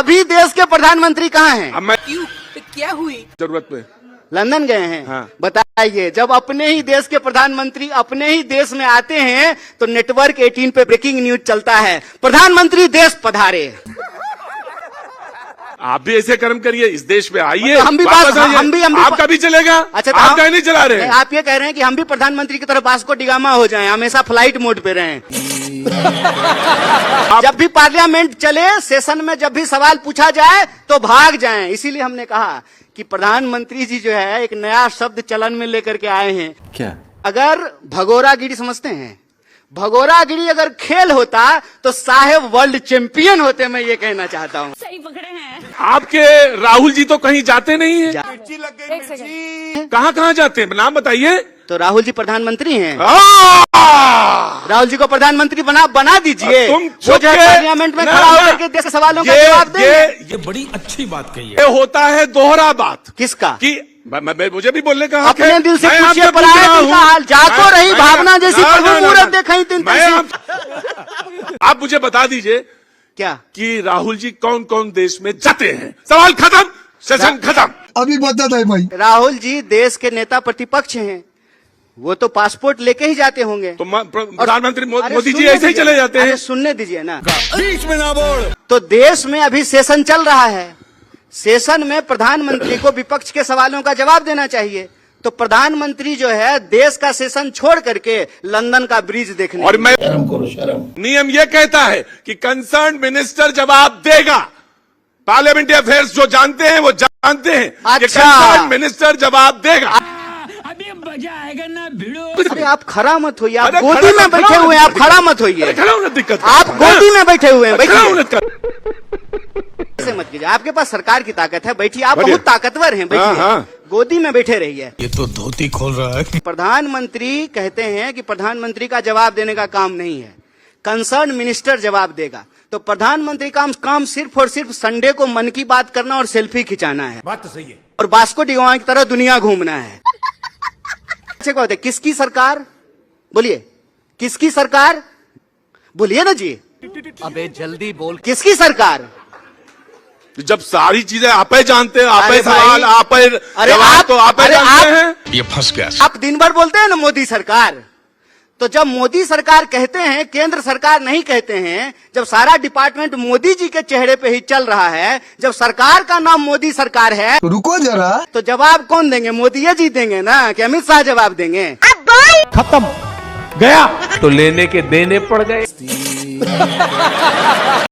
अभी देश के प्रधानमंत्री कहाँ हैं? अब मैं क्यों? क्या हुई? जरूरत पे लंदन गए हैं। हाँ। बताइए, जब अपने ही देश के प्रधानमंत्री अपने ही देश में आते हैं तो नेटवर्क 18 पे ब्रेकिंग न्यूज चलता है, प्रधानमंत्री देश पधारे। आप भी ऐसे कर्म करिए, इस देश में आइए, तो हम भी वापस आइए। हम भी आपका भी चलेगा। अच्छा, तो आप कहीं नहीं चला रहे हैं। आप ये कह रहे हैं कि हम भी प्रधानमंत्री की तरह वास्को डिगामा हो जाएं, हमेशा फ्लाइट मोड पे रहें। जब भी पार्लियामेंट चले, सेशन में जब भी सवाल पूछा जाए तो भाग जाएं। इसीलिए हमने कहा कि प्रधानमंत्री जी जो है एक नया शब्द चलन में लेकर के आए हैं। क्या? अगर भगोरागिरी समझते हैं, भगोरागिरी अगर खेल होता तो साहेब वर्ल्ड चैंपियन होते, मैं ये कहना चाहता हूँ। सही पकड़े हैं। आपके राहुल जी तो कहीं जाते नहीं है। एक सेकंड। कहाँ कहाँ जाते हैं, नाम बताइए। तो राहुल जी प्रधानमंत्री हैं, आ! राहुल जी को प्रधानमंत्री बना दीजिए। तुम वो जो है पार्लियामेंट में खड़ा होकर के देश के सवालों का जवाब देंगे। ये बड़ी अच्छी बात कही है। ये होता है दोहरा बात किसका? कि मुझे भी बोलने का हक अपने है। दिल से मैं पूछिए, आपसे पूछ पराये रहा दिल का हूं। हाल। जाको मैं- रही मैं- भावना जैसी, ना, प्रभु ना, ना, मूरत ना। देखाई तीन मैं तैसी। आप मुझे बता दीजिए क्या? कि राहुल जी कौन कौन देश में जाते हैं। सवाल खत्म, सेशन खत्म। अभी बता है भाई। राहुल जी देश के नेता प्रतिपक्ष हैं, वो तो पासपोर्ट लेके ही जाते होंगे। तो प्रधानमंत्री अरे मोदी जी सुनने ऐसे ही दीजिए। चले जाते अरे हैं। सुनने दीजिए ना। बीच में ना बोल। तो देश में अभी सेशन चल रहा है, सेशन में प्रधानमंत्री को विपक्ष के सवालों का जवाब देना चाहिए। तो प्रधानमंत्री जो है देश का सेशन छोड़ करके लंदन का ब्रिज देखने। और मैं नियम ये कहता है कि कंसर्न मिनिस्टर जवाब देगा। पार्लियामेंट्री अफेयर्स जो जानते हैं वो जानते हैं कि अच्छा। कंसर्न मिनिस्टर जवाब देगा। अभी मजा आएगा ना भिड़ो। अरे आप खड़ा मत होइए, आप अरे गोदी खड़ा में मत, बैठे खड़ा हुए हैं, आप मत। खड़ा मत होइए। खड़ा होने दिक्कत आप गोदी में बैठे हुए हैं, खड़ा होने बैठिए। ऐसे मत कीजिए, आपके पास सरकार की ताकत है, बैठिए। आप बढ़िया। बहुत ताकतवर हैं, हाँ, बैठिए। हाँ। गोदी में बैठे रहिए। ये तो धोती खोल रहा है। प्रधानमंत्री कहते हैं कि प्रधानमंत्री का जवाब देने का काम नहीं है, कंसर्न मिनिस्टर जवाब देगा। तो प्रधानमंत्री का काम सिर्फ और सिर्फ संडे को मन की बात करना और सेल्फी खिंचाना है। बात तो सही है। और वास्को डिगामा की तरह दुनिया घूमना है। अच्छे को होते किसकी सरकार? बोलिए, किसकी सरकार? बोलिए ना जी। अबे जल्दी बोल। किसकी सरकार? जब सारी चीजें आप ही जानते हैं, आप अरे ही सवाल, भाई, आप ही अरे जवाब, आप- तो आप ही अरे जानते आप- हैं। ये फंस गया। आप दिन भर बोलते हैं ना मोदी सरकार, तो जब मोदी सरकार कहते हैं, केंद्र सरकार नहीं कहते हैं, जब सारा डिपार्टमेंट मोदी जी के चेहरे पे ही चल रहा है, जब सरकार का नाम मोदी सरकार है, तो रुको जरा। तो जवाब कौन देंगे? मोदी जी देंगे ना, कि अमित शाह जवाब देंगे? खत्म गया तो लेने के देने पड़ गए।